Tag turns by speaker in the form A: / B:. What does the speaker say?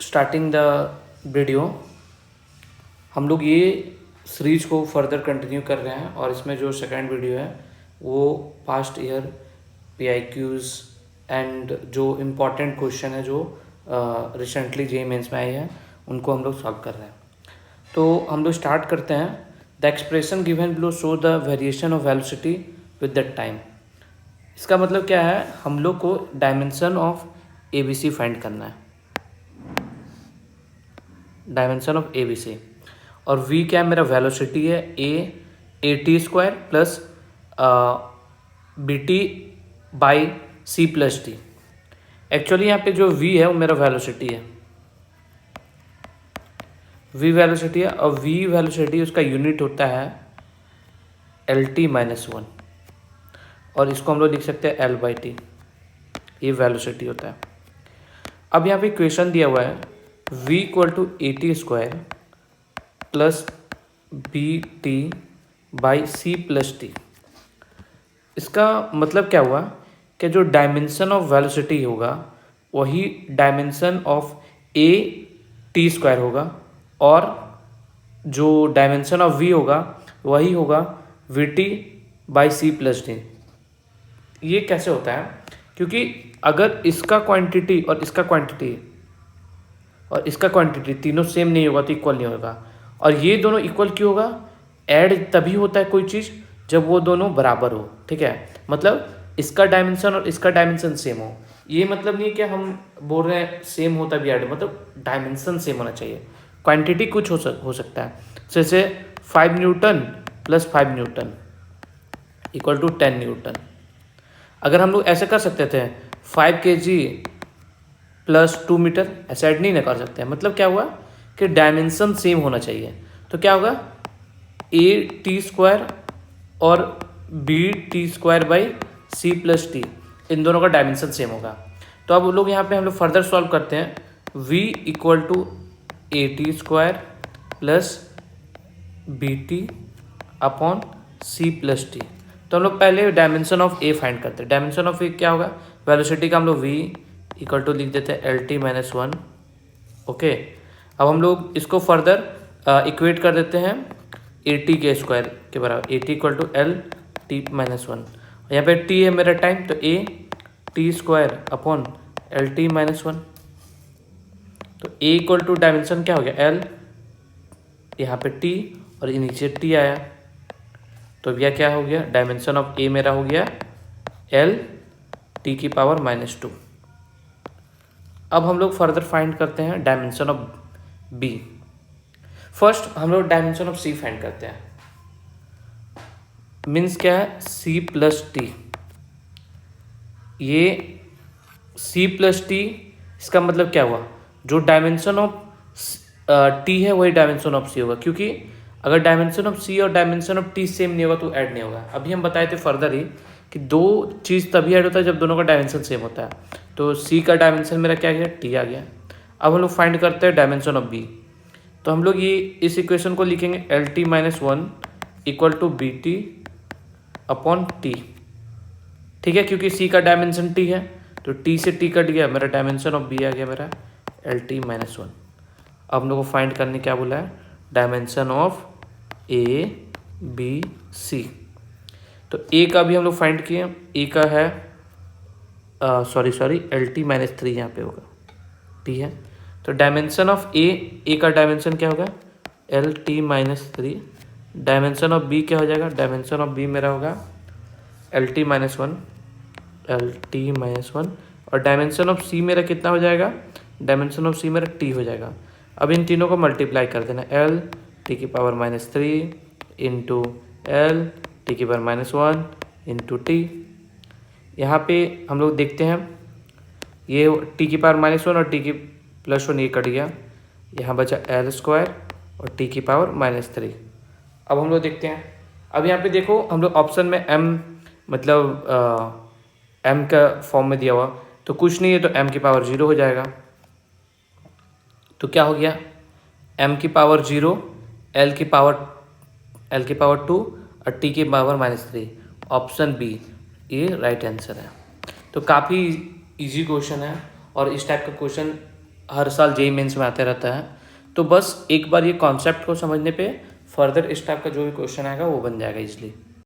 A: Starting the video, हम लोग ये सीरीज को फर्दर कंटिन्यू कर रहे हैं और इसमें जो सेकंड वीडियो है वो पास्ट ईयर PIQs एंड जो इम्पोर्टेंट क्वेश्चन है जो रिसेंटली JEE मेंस में आए हैं उनको हम लोग सॉल्व कर रहे हैं। तो हम लोग स्टार्ट करते हैं। The expression given below show the variation of velocity with the time. इसका मतलब क्या है, हम लोग को डायमेंशन ऑफ ABC फाइंड करना है, डायमेंशन ऑफ ABC। और V क्या है, मेरा वेलोसिटी है AT² plus BT by C+T। Actually यहाँ पे जो V है वो मेरा वेलोसिटी है, V वेलोसिटी है, और V वेलोसिटी उसका यूनिट होता है LT-1, और इसको हम लोग लिख सकते हैं L/T, ये वेलोसिटी होता है। अब यहाँ पे इक्वेशन दिया हुआ है V = AT² plus BT by C+T। इसका मतलब क्या हुआ कि जो डायमेंशन ऑफ वेलोसिटी होगा वही डायमेंशन ऑफ AT² होगा, और जो डायमेंशन ऑफ V होगा वही होगा VT बाई C+T। ये कैसे होता है, क्योंकि अगर इसका क्वांटिटी और इसका क्वांटिटी और इसका क्वांटिटी तीनों सेम नहीं होगा तो इक्वल नहीं होगा। और ये दोनों इक्वल क्यों होगा, ऐड तभी होता है कोई चीज़ जब वो दोनों बराबर हो, ठीक है। मतलब इसका डायमेंशन और इसका डायमेंशन सेम हो। ये मतलब नहीं कि हम बोल रहे हैं सेम हो तभी ऐड, मतलब डायमेंशन सेम होना चाहिए। क्वांटिटी कुछ हो सकता है, जैसे 5 newton plus 5 newton equal to 10 newton. अगर हम लोग ऐसे कर सकते थे 5 kg प्लस 2 मीटर, ऐसे ऐड नहीं ना कर सकते हैं। मतलब क्या हुआ कि डायमेंशन सेम होना चाहिए। तो क्या होगा, AT² और BT² बाई C+T, इन दोनों का डायमेंशन सेम होगा। तो अब लोग यहाँ पे हम लोग फर्दर सॉल्व करते हैं। V = AT² plus BT upon C+T। तो हम लोग पहले डायमेंशन ऑफ A फाइंड करते हैं। डायमेंशन ऑफ A क्या होगा, वेलोसिटी का हम लोग V = लिख देते हैं LT-1। ओके, अब हम लोग इसको फर्दर इक्वेट कर देते हैं AT² के बराबर, AT = LT-1। यहाँ पे T है मेरा टाइम, तो AT² अपॉन LT-1। तो A = डायमेंशन क्या हो गया L, यहाँ पे T और ये नीचे T आया, तो यह क्या हो गया, डायमेंशन ऑफ A मेरा हो गया LT⁻²। अब हम लोग फर्दर फाइंड करते हैं डायमेंशन ऑफ B। फर्स्ट हम लोग डायमेंशन ऑफ C फाइंड करते हैं। मीन्स क्या है, C+T। ये C+T, इसका मतलब क्या हुआ, जो डायमेंशन ऑफ T है वही डायमेंशन ऑफ C होगा, क्योंकि अगर डायमेंशन ऑफ C और डायमेंशन ऑफ T सेम नहीं होगा तो ऐड नहीं होगा। अभी हम बताए थे फर्दर ही कि दो चीज़ तभी ऐड होता है जब दोनों का डायमेंशन सेम होता है। तो C का डायमेंशन मेरा क्या गया, T आ गया। अब हम लोग फाइंड करते हैं डायमेंशन ऑफ B। तो हम लोग ये इस इक्वेशन को लिखेंगे LT-1 = BT अपॉन T, ठीक है, क्योंकि C का डायमेंशन T है तो T से T कट गया, मेरा डायमेंशन ऑफ B आ गया मेरा LT-1। अब हम लोग को फाइंड करने क्या बोला है, डायमेंशन ऑफ ABC। तो A का भी हम लोग फाइंड किए, A का है सॉरी LT-3 यहाँ पे होगा, T है। तो डायमेंशन ऑफ A का डायमेंशन क्या होगा LT-3। डायमेंशन ऑफ B क्या हो जाएगा, डायमेंशन ऑफ B मेरा होगा LT-1, और डायमेंशन ऑफ C मेरा कितना हो जाएगा, डायमेंशन ऑफ C मेरा T हो जाएगा। अब इन तीनों को मल्टीप्लाई कर देना, LT⁻³ into LT⁻1 into T। यहाँ पे हम लोग देखते हैं ये T⁻1 और T+1 ये कट गया, यहाँ बचा L² और T⁻3। अब हम लोग देखते हैं, अब यहाँ पे देखो हम लोग ऑप्शन में M मतलब M का फॉर्म में दिया हुआ तो कुछ नहीं है, तो M⁻0 हो जाएगा। तो क्या हो गया, M⁻0 L⁻2 और T⁻3, ऑप्शन B ये राइट आंसर है। तो काफ़ी इजी क्वेश्चन है, और इस टाइप का क्वेश्चन हर साल जेई मेंस में आते रहता है। तो बस एक बार ये कॉन्सेप्ट को समझने पे फर्दर इस टाइप का जो भी क्वेश्चन आएगा वो बन जाएगा इजली।